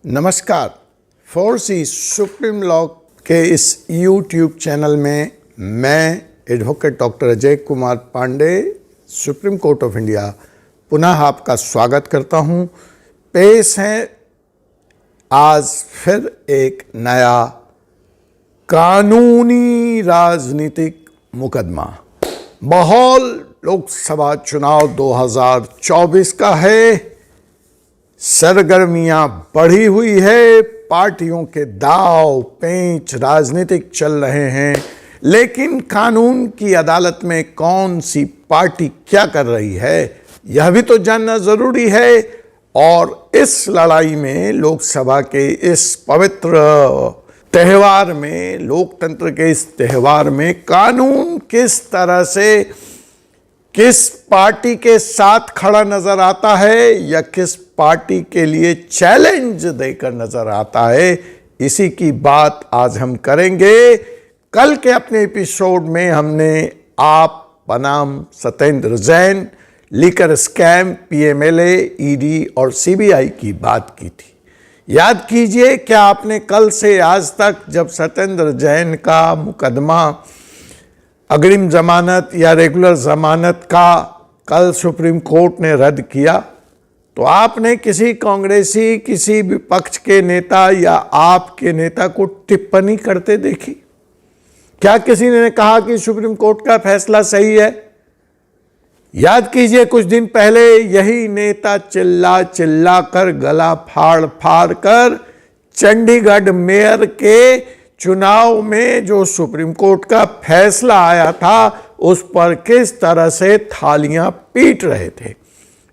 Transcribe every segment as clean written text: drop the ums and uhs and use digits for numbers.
नमस्कार। फोर्सी supreme law के इस YouTube चैनल में मैं advocate doctor Ajay Kumar Pande supreme court of India पुनः आपका स्वागत करता हूं। पेश है आज फिर एक नया कानूनी राजनीतिक मुकदमा। माहौल लोकसभा चुनाव 2024 का है। सरगर्मियां बढ़ी हुई है, पार्टियों के दाव पेंच राजनीतिक चल रहे हैं, लेकिन कानून की अदालत में कौन सी पार्टी क्या कर रही है यह भी तो जानना जरूरी है। और इस लड़ाई में, लोकसभा के इस पवित्र त्यौहार में, लोकतंत्र के इस त्यौहार में कानून किस तरह से किस पार्टी के साथ खड़ा नजर आता है या किस पार्टी के लिए चैलेंज देकर नजर आता है, इसी की बात आज हम करेंगे। कल के अपने एपिसोड में हमने आप बनाम Satyendra Jain, liquor scam, PMLA, ED और सीबीआई की बात की थी। याद कीजिए, क्या आपने कल से आज तक जब सत्येंद्र जैन का मुकदमा अग्रिम जमानत या रेगुलर जमानत का कल सुप्रीम कोर्ट ने रद्द किया, तो आपने किसी कांग्रेसी, किसी विपक्ष के नेता या आपके नेता को टिप्पणी करते देखी? क्या किसी ने कहा कि सुप्रीम कोर्ट का फैसला सही है? याद कीजिए, कुछ दिन पहले यही नेता चिल्ला चिल्ला कर, गला फाड़ फाड़ कर चंडीगढ़ मेयर के चुनाव में जो सुप्रीम कोर्ट का फैसला आया था उस पर किस तरह से थालियां पीट रहे थे।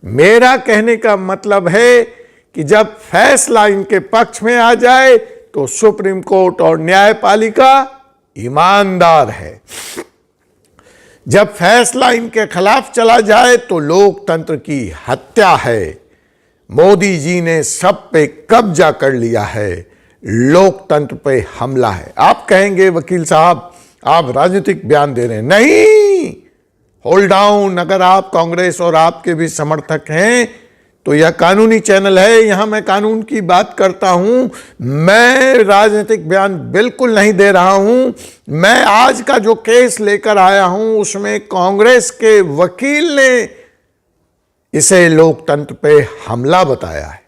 मेरा कहने का मतलब है कि जब फैसला इनके पक्ष में आ जाए तो सुप्रीम कोर्ट और न्यायपालिका ईमानदार है। जब फैसला इनके खिलाफ चला जाए तो लोकतंत्र की हत्या है। मोदी जी ने सब पे कब्जा कर लिया है, लोकतंत्र पे हमला है। आप कहेंगे वकील साहब आप राजनीतिक बयान दे रहे हैं। नहीं, होल्ड डाउन। अगर आप कांग्रेस और आपके भी समर्थक हैं तो यह कानूनी चैनल है, यहां मैं कानून की बात करता हूं। मैं राजनीतिक बयान बिल्कुल नहीं दे रहा हूं। मैं आज का जो केस लेकर आया हूं उसमें कांग्रेस के वकील ने इसे लोकतंत्र पे हमला बताया है।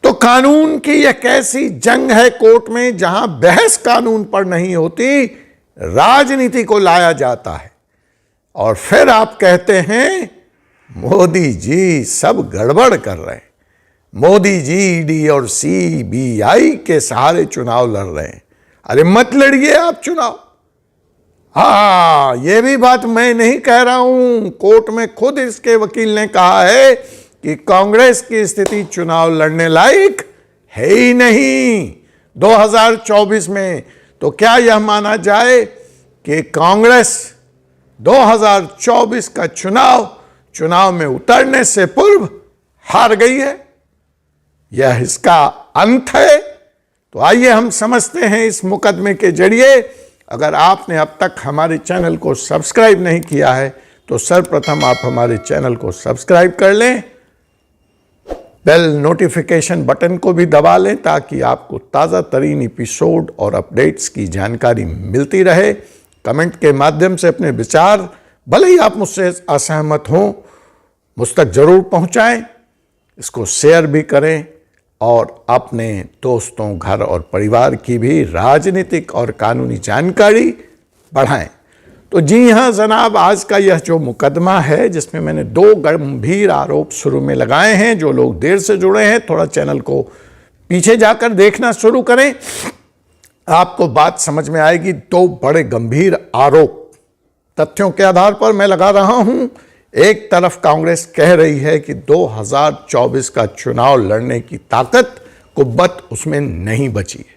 तो कानून की एक ऐसी जंग है कोर्ट में जहां बहस कानून पर नहीं होती, राजनीति को लाया जाता है। और फिर आप कहते हैं मोदी जी सब गड़बड़ कर रहे हैं, मोदी जी ईडी और सीबीआई के सहारे चुनाव लड़ रहे हैं। अरे मत लड़िए आप चुनाव। हाँ, यह भी बात मैं नहीं कह रहा हूं, कोर्ट में खुद इसके वकील ने कहा है कि कांग्रेस की स्थिति चुनाव लड़ने लायक है ही नहीं 2024 में। तो क्या यह माना जाए कि कांग्रेस 2024 का चुनाव में उतरने से पूर्व हार गई है? यह इसका अंत है? तो आइए हम समझते हैं इस मुकदमे के जरिए। अगर आपने अब तक हमारे चैनल को सब्सक्राइब नहीं किया है तो सर्वप्रथम आप हमारे चैनल को सब्सक्राइब कर लें, बेल नोटिफिकेशन बटन को भी दबा लें ताकि आपको ताज़ा तरीन एपिसोड और अपडेट्स की जानकारी मिलती रहे। कमेंट के माध्यम से अपने विचार, भले ही आप मुझसे असहमत हों, मुझ तक जरूर पहुंचाएं। इसको शेयर भी करें और अपने दोस्तों, घर और परिवार की भी राजनीतिक और कानूनी जानकारी बढ़ाएं। तो जी हाँ जनाब, आज का यह जो मुकदमा है जिसमें मैंने 2 गंभीर आरोप शुरू में लगाए हैं। जो लोग देर से जुड़े हैं थोड़ा चैनल को पीछे जाकर देखना शुरू करें, आपको बात समझ में आएगी। 2 बड़े गंभीर आरोप तथ्यों के आधार पर मैं लगा रहा हूं। एक तरफ कांग्रेस कह रही है कि 2024 का चुनाव लड़ने की ताकत, कुव्वत उसमें नहीं बची है।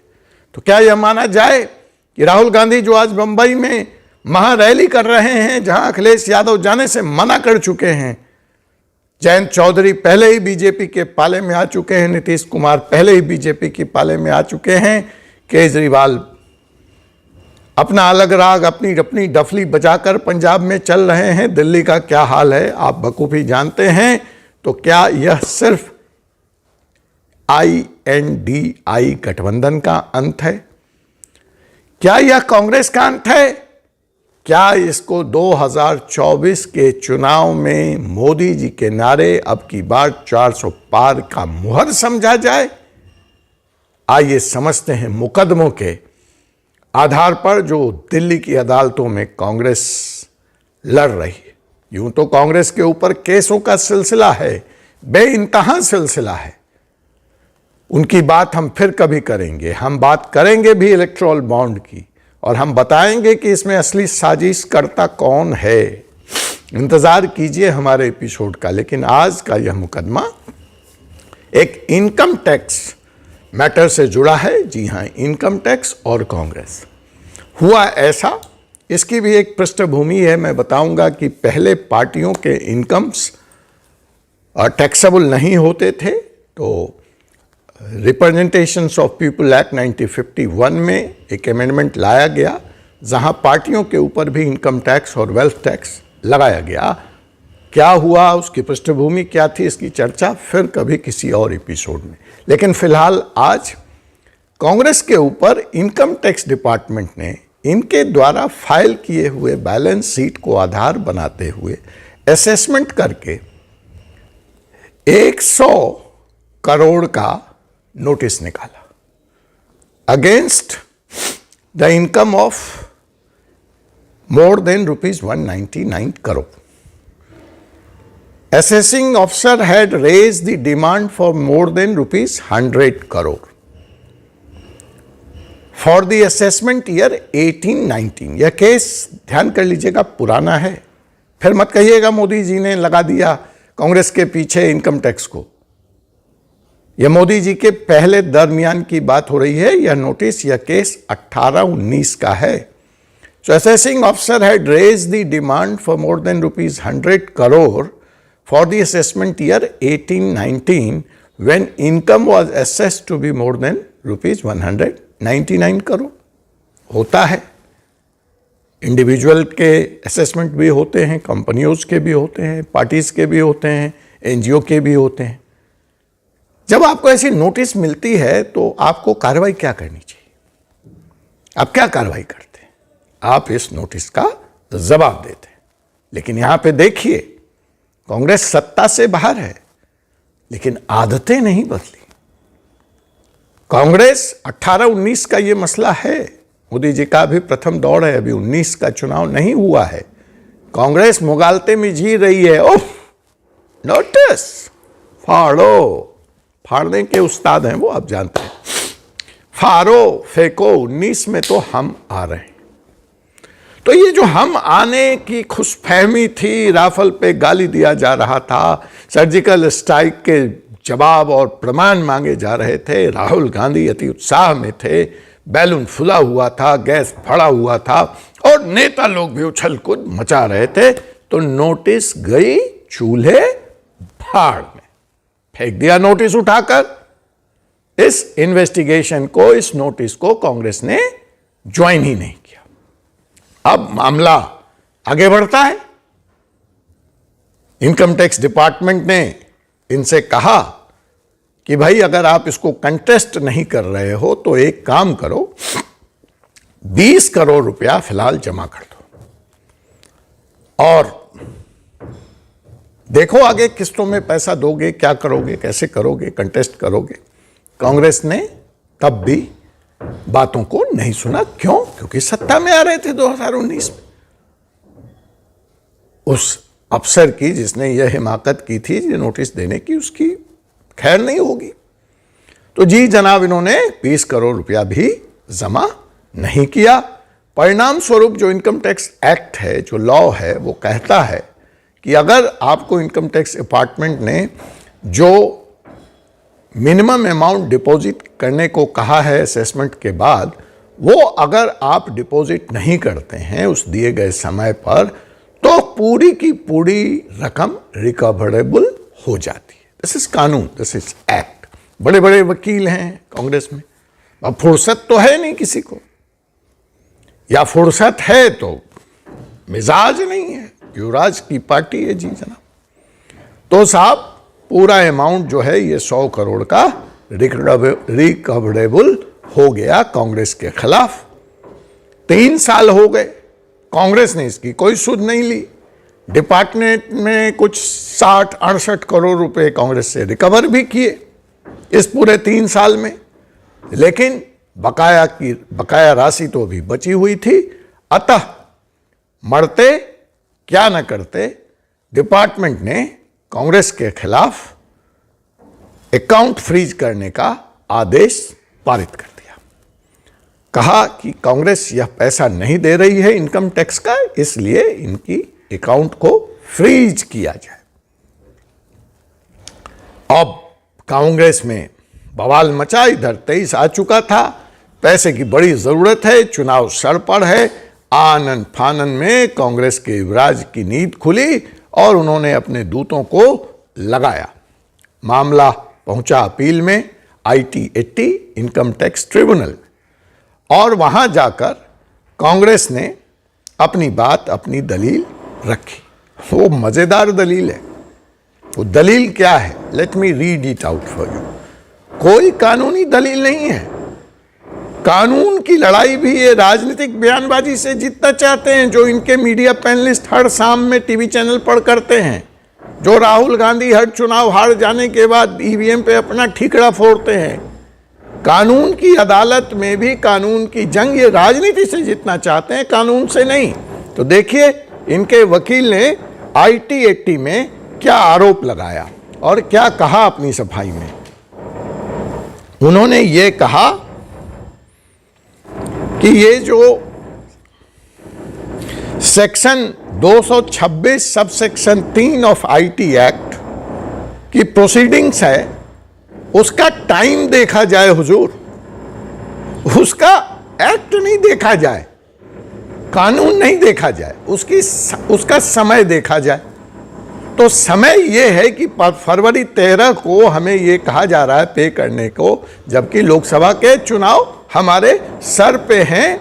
तो क्या यह माना जाए कि राहुल गांधी जो आज बंबई में महारैली कर रहे हैं, जहां अखिलेश यादव जाने से मना कर चुके हैं, जयंत चौधरी पहले ही बीजेपी के पाले में आ चुके हैं, नीतीश कुमार पहले ही बीजेपी के पाले में आ चुके हैं, केजरीवाल अपना अलग राग, अपनी डफली बजाकर पंजाब में चल रहे हैं, दिल्ली का क्या हाल है आप बखूबी जानते हैं। तो क्या यह सिर्फ INDI गठबंधन का अंत है? क्या यह कांग्रेस का अंत है? क्या इसको 2024 के चुनाव में मोदी जी के नारे अब की बार 400 पार का मुहर समझा जाए? आइए समझते हैं मुकदमों के आधार पर जो दिल्ली की अदालतों में कांग्रेस लड़ रही है। यूं तो कांग्रेस के ऊपर केसों का सिलसिला है, बेइंतहा सिलसिला है। उनकी बात हम फिर कभी करेंगे। हम बात करेंगे भी इलेक्टोरल बॉन्ड की, और हम बताएंगे कि इसमें असली साजिशकर्ता कौन है। इंतजार कीजिए हमारे एपिसोड का। लेकिन आज का यह मुकदमा एक इनकम टैक्स मैटर से जुड़ा है। जी हां, इनकम टैक्स और कांग्रेस। हुआ ऐसा, इसकी भी एक पृष्ठभूमि है। मैं बताऊंगा कि पहले पार्टियों के इनकम्स टैक्सेबल नहीं होते थे, तो रिप्रेजेंटेशंस ऑफ पीपल एक्ट 1951 में एक अमेंडमेंट लाया गया, जहां पार्टियों के ऊपर भी इनकम टैक्स और वेल्थ टैक्स लगाया गया। क्या हुआ, उसकी पृष्ठभूमि क्या थी, इसकी चर्चा फिर कभी किसी और एपिसोड में। लेकिन फिलहाल आज कांग्रेस के ऊपर इनकम टैक्स डिपार्टमेंट ने इनके द्वारा फाइल किए हुए बैलेंस शीट को आधार बनाते हुए असेसमेंट करके 100 करोड़ का नोटिस निकाला against the income of more than ₹199 crore. Assessing officer had raised the demand for more than ₹100 crore for the assessment year 18-19. यह केस ध्यान कर लीजिएगा पुराना है। फिर मत कहिएगा मोदी जी ने लगा दिया कांग्रेस के पीछे इनकम टैक्स को। यह मोदी जी के पहले दरमियान की बात हो रही है। यह नोटिस, यह केस 18-19 का है। So assessing officer had raised the demand for more than ₹100 crore for the assessment year 18-19 when income was assessed to be more than ₹199 crore. होता है, इंडिविजुअल के असेसमेंट भी होते हैं, कंपनियों के भी होते हैं, पार्टीज के भी होते हैं, एनजीओ के भी होते हैं। जब आपको ऐसी नोटिस मिलती है तो आपको कार्रवाई क्या करनी चाहिए? आप क्या कार्रवाई करते हैं? आप इस नोटिस का जवाब देते हैं। लेकिन यहां पे देखिए, कांग्रेस सत्ता से बाहर है, लेकिन आदतें नहीं बदली। कांग्रेस 18-19 का ये मसला है। मोदी जी का भी प्रथम दौर है, अभी 19 का चुनाव नहीं हुआ है। कांग्रेस मुगालते में जी रही है। ओह, नोटिस फाड़ो, फाड़ने के उस्ताद हैं वो, आप जानते हैं। फाड़ो, फेंको। 19 में तो हम आ रहे हैं। तो ये जो हम आने की खुशफहमी थी, राफेल पे गाली दिया जा रहा था, सर्जिकल स्ट्राइक के जवाब और प्रमाण मांगे जा रहे थे, राहुल गांधी अति उत्साह में थे, बैलून फुला हुआ था, गैस फड़ा हुआ था, और नेता लोग भी उछल कूद मचा रहे थे, तो नोटिस गई चूल्हे भाड़ में। फेंक दिया नोटिस उठाकर। इस इन्वेस्टिगेशन को, इस नोटिस को कांग्रेस ने ज्वाइन ही नहीं किया। अब मामला आगे बढ़ता है। इनकम टैक्स डिपार्टमेंट ने इनसे कहा कि भाई अगर आप इसको कंटेस्ट नहीं कर रहे हो तो एक काम करो, 20 करोड़ रुपया फिलहाल जमा कर दो और देखो आगे किस्तों में पैसा दोगे, क्या करोगे, कैसे करोगे, कंटेस्ट करोगे। कांग्रेस ने तब भी बातों को नहीं सुना। क्यों? क्योंकि सत्ता में आ रहे थे 2019 में। उस अफसर की जिसने यह हिमाकत की थी ये नोटिस देने की, उसकी खैर नहीं होगी। तो जी जनाब, इन्होंने 20 करोड़ रुपया भी जमा नहीं किया। परिणाम स्वरूप जो इनकम टैक्स एक्ट है, जो लॉ है, वो कहता है कि अगर आपको इनकम टैक्स डिपार्टमेंट ने जो मिनिमम अमाउंट डिपॉजिट करने को कहा है असेसमेंट के बाद, वो अगर आप डिपॉजिट नहीं करते हैं उस दिए गए समय पर, तो पूरी की पूरी रकम रिकवरेबल हो जाती है। दिस इज कानून, दिस इज एक्ट। बड़े बड़े वकील हैं कांग्रेस में। अब फुर्सत तो है नहीं किसी को, या फुर्सत है तो मिजाज नहीं है। युवराज की पार्टी है जी जनाब। तो साहब पूरा अमाउंट जो है ये 100 करोड़ का रिकवरेबल हो गया कांग्रेस के खिलाफ। 3 साल हो गए, कांग्रेस ने इसकी कोई सुध नहीं ली। डिपार्टमेंट में कुछ 60-68 करोड़ रुपए कांग्रेस से रिकवर भी किए इस पूरे 3 साल में, लेकिन बकाया राशि तो अभी बची हुई थी। अतः मरते क्या न करते, डिपार्टमेंट ने कांग्रेस के खिलाफ अकाउंट फ्रीज करने का आदेश पारित कर दिया। कहा कि कांग्रेस यह पैसा नहीं दे रही है इनकम टैक्स का, इसलिए इनकी अकाउंट को फ्रीज किया जाए। अब कांग्रेस में बवाल मचा, इधर 23 आ चुका था, पैसे की बड़ी जरूरत है, चुनाव सर पर है। आनन फानन में कांग्रेस के युवराज की नींद खुली और उन्होंने अपने दूतों को लगाया। मामला पहुंचा अपील में, IT-80 इनकम टैक्स ट्रिब्यूनल में, और वहां जाकर कांग्रेस ने अपनी बात, अपनी दलील रखी। वो मजेदार दलील है। वो दलील क्या है? Let me read it out for you. कोई कानूनी दलील नहीं है। कानून की लड़ाई भी ये राजनीतिक बयानबाजी से जीतना चाहते हैं, जो इनके मीडिया पैनलिस्ट हर शाम में टीवी चैनल पर करते हैं, जो राहुल गांधी हर चुनाव हार जाने के बाद EVM पे अपना ठीकरा फोड़ते हैं। कानून की अदालत में भी कानून की जंग ये राजनीति से जीतना चाहते हैं, कानून से नहीं। तो देखिए इनके वकील ने IT-80 में क्या आरोप लगाया और क्या कहा अपनी सफाई में। उन्होंने ये कहा कि ये जो section 226 sub section 3 of IT act की प्रोसीडिंग्स है, उसका टाइम देखा जाए हुजूर, उसका एक्ट नहीं देखा जाए, कानून नहीं देखा जाए, उसका समय देखा जाए। तो समय यह है कि फरवरी 13 को हमें यह कहा जा रहा है पे करने को, जबकि लोकसभा के चुनाव हमारे सर पे हैं।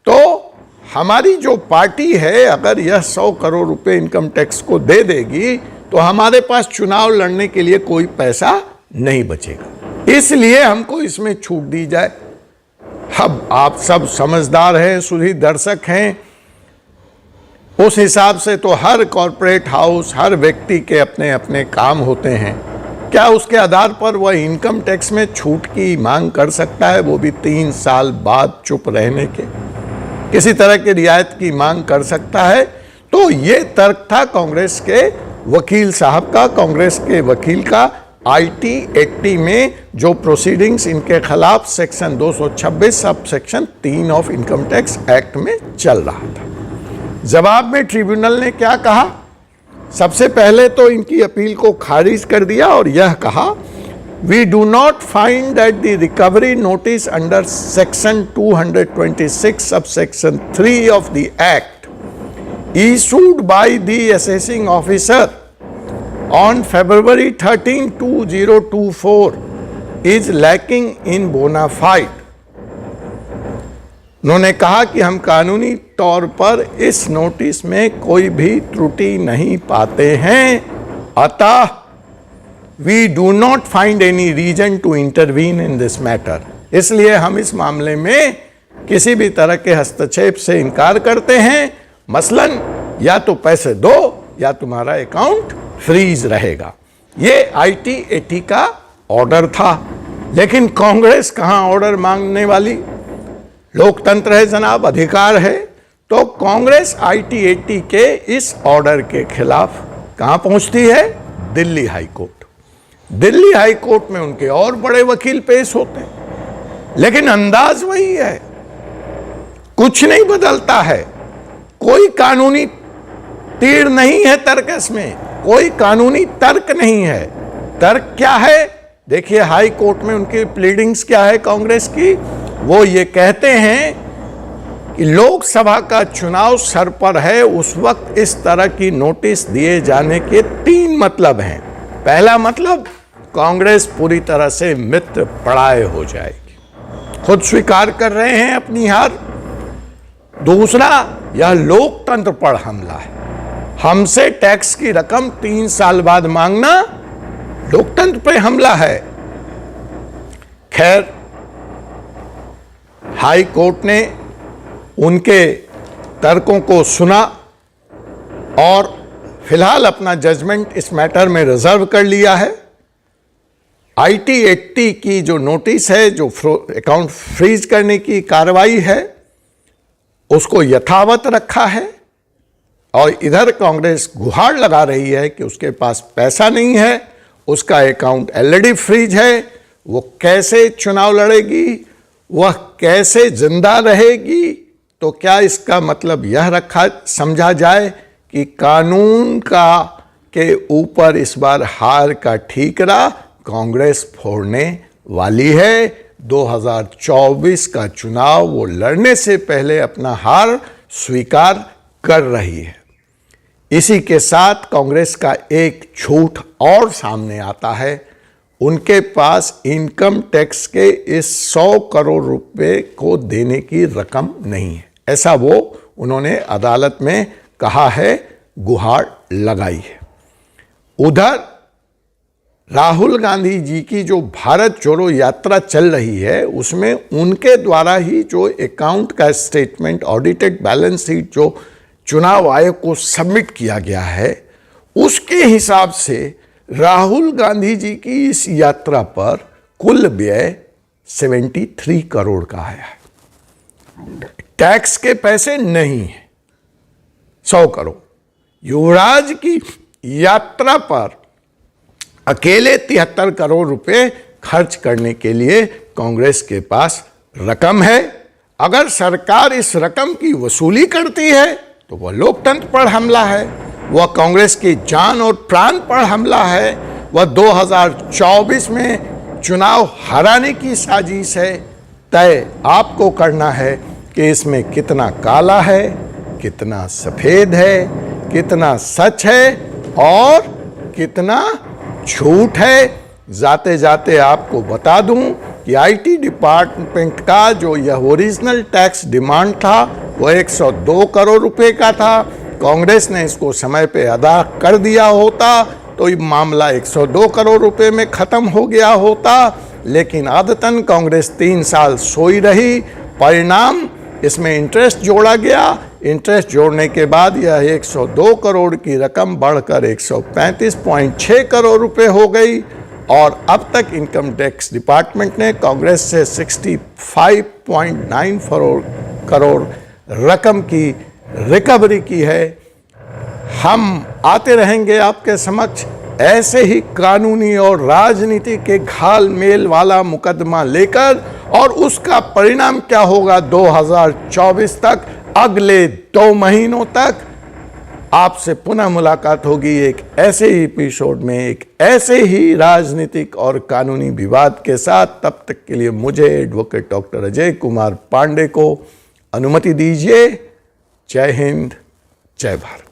तो हमारी जो पार्टी है, अगर यह 100 करोड़ रुपए इनकम टैक्स को दे देगी तो हमारे पास चुनाव लड़ने के लिए कोई पैसा नहीं बचेगा, इसलिए हमको इसमें छूट दी जाए। अब आप सब समझदार हैं, सुधी दर्शक हैं, उस हिसाब से तो हर कॉरपोरेट हाउस, हर व्यक्ति के अपने अपने काम होते हैं। क्या उसके आधार पर वह इनकम टैक्स में छूट की मांग कर सकता है, वो भी 3 साल बाद चुप रहने के? किसी तरह की रियायत की मांग कर सकता है? तो ये तर्क था कांग्रेस के वकील साहब का, कांग्रेस के वकील का। IT-80 में जो प्रोसीडिंग्स इनके खिलाफ section 226 sub section 3 of income tax act में चल रहा था। जवाब में ट्रिब्यूनल ने क्या कहा? सबसे पहले तो इनकी अपील को खारिज कर दिया और यह कहा, we do not find that the recovery notice under section 226 sub section 3 of the act issued by the assessing officer on February 13, 2024 is lacking in bona fide। उन्होंने कहा कि हम कानूनी तौर पर इस नोटिस में कोई भी त्रुटि नहीं पाते हैं, अतः we do not find any reason to intervene in this matter. इसलिए हम इस मामले में किसी भी तरह के हस्तक्षेप से इनकार करते हैं। मसलन या तो पैसे दो या तुम्हारा अकाउंट फ्रीज रहेगा। ये IT-80 का ऑर्डर था, लेकिन कांग्रेस कहां ऑर्डर मांगने वाली? लोकतंत्र है जनाब, अधिकार है। तो कांग्रेस IT-80 के इस ऑर्डर के खिलाफ कहां पहुंचती है? Delhi high court. Delhi high court में उनके और बड़े वकील पेश होते हैं, लेकिन अंदाज वही है, कुछ नहीं बदलता है। कोई कानूनी तीर नहीं है तर्क में, कोई कानूनी तर्क नहीं है। तर्क क्या है? देखिए हाई कोर्ट में उनकी प्लीडिंग्स क्या है कांग्रेस की। वो ये कहते हैं कि लोकसभा का चुनाव सर पर है, उस वक्त इस तरह की नोटिस दिए जाने के 3 मतलब हैं। पहला मतलब, कांग्रेस पूरी तरह से मित्र पराये हो जाएगी, खुद स्वीकार कर रहे हैं अपनी हार। दूसरा, यह लोकतंत्र पर हमला है। हमसे टैक्स की रकम 3 साल बाद मांगना लोकतंत्र पर हमला है। खैर, हाई कोर्ट ने उनके तर्कों को सुना और फिलहाल अपना जजमेंट इस मैटर में रिजर्व कर लिया है। IT-80 की जो नोटिस है, जो अकाउंट फ्रीज करने की कार्रवाई है, उसको यथावत रखा है और इधर कांग्रेस गुहार लगा रही है कि उसके पास पैसा नहीं है, उसका अकाउंट ऑलरेडी फ्रीज है, वो कैसे चुनाव लड़ेगी, वह कैसे जिंदा रहेगी। तो क्या इसका मतलब यह समझा जाए कि कानून के ऊपर इस बार हार का ठीकरा कांग्रेस फोड़ने वाली है। 2024 का चुनाव वो लड़ने से पहले अपना हार स्वीकार कर रही है। इसी के साथ कांग्रेस का एक झूठ और सामने आता है। उनके पास इनकम टैक्स के इस 100 करोड़ रुपए को देने की रकम नहीं है, ऐसा उन्होंने अदालत में कहा है, गुहार लगाई है। उधर राहुल गांधी जी की जो भारत जोड़ो यात्रा चल रही है, उसमें उनके द्वारा ही जो अकाउंट का स्टेटमेंट, ऑडिटेड बैलेंस शीट जो चुनाव आयोग को सबमिट किया गया है, उसके हिसाब से राहुल गांधी जी की इस यात्रा पर कुल व्यय 73 करोड़ का है। टैक्स के पैसे नहीं है, 100 करोड़। युवराज की यात्रा पर अकेले 73 करोड़ रुपए खर्च करने के लिए कांग्रेस के पास रकम है। अगर सरकार इस रकम की वसूली करती है तो वह लोकतंत्र पर हमला है, वह कांग्रेस की जान और प्राण पर हमला है, वह 2024 में चुनाव हराने की साजिश है। तय आपको करना है कि इसमें कितना काला है, कितना सफेद है, कितना सच है और कितना झूठ है। जाते जाते आपको बता दूं कि IT डिपार्टमेंट का जो यह ओरिजिनल टैक्स डिमांड था वह 102 करोड़ रुपए का था। कांग्रेस ने इसको समय पे अदा कर दिया होता तो ये मामला 102 करोड़ रुपए में खत्म हो गया होता, लेकिन आदतन कांग्रेस 3 साल सोई रही। परिणाम, इसमें इंटरेस्ट जोड़ा गया। इंटरेस्ट जोड़ने के बाद यह 102 करोड़ की रकम बढ़कर 135.6 करोड़ रुपए हो गई और अब तक इनकम टैक्स डिपार्टमेंट ने कांग्रेस से 65.9 करोड़ रकम की रिकवरी की है। हम आते रहेंगे आपके समक्ष ऐसे ही कानूनी और राजनीति के घालमेल वाला मुकदमा लेकर, और उसका परिणाम क्या होगा 2024 तक, अगले 2 महीनों तक आपसे पुनः मुलाकात होगी एक ऐसे ही एपिसोड में, एक ऐसे ही राजनीतिक और कानूनी विवाद के साथ। तब तक के लिए मुझे एडवोकेट डॉक्टर अजय कुमार पांडे को अनुमति दीजिए। जय हिंद, जय भारत।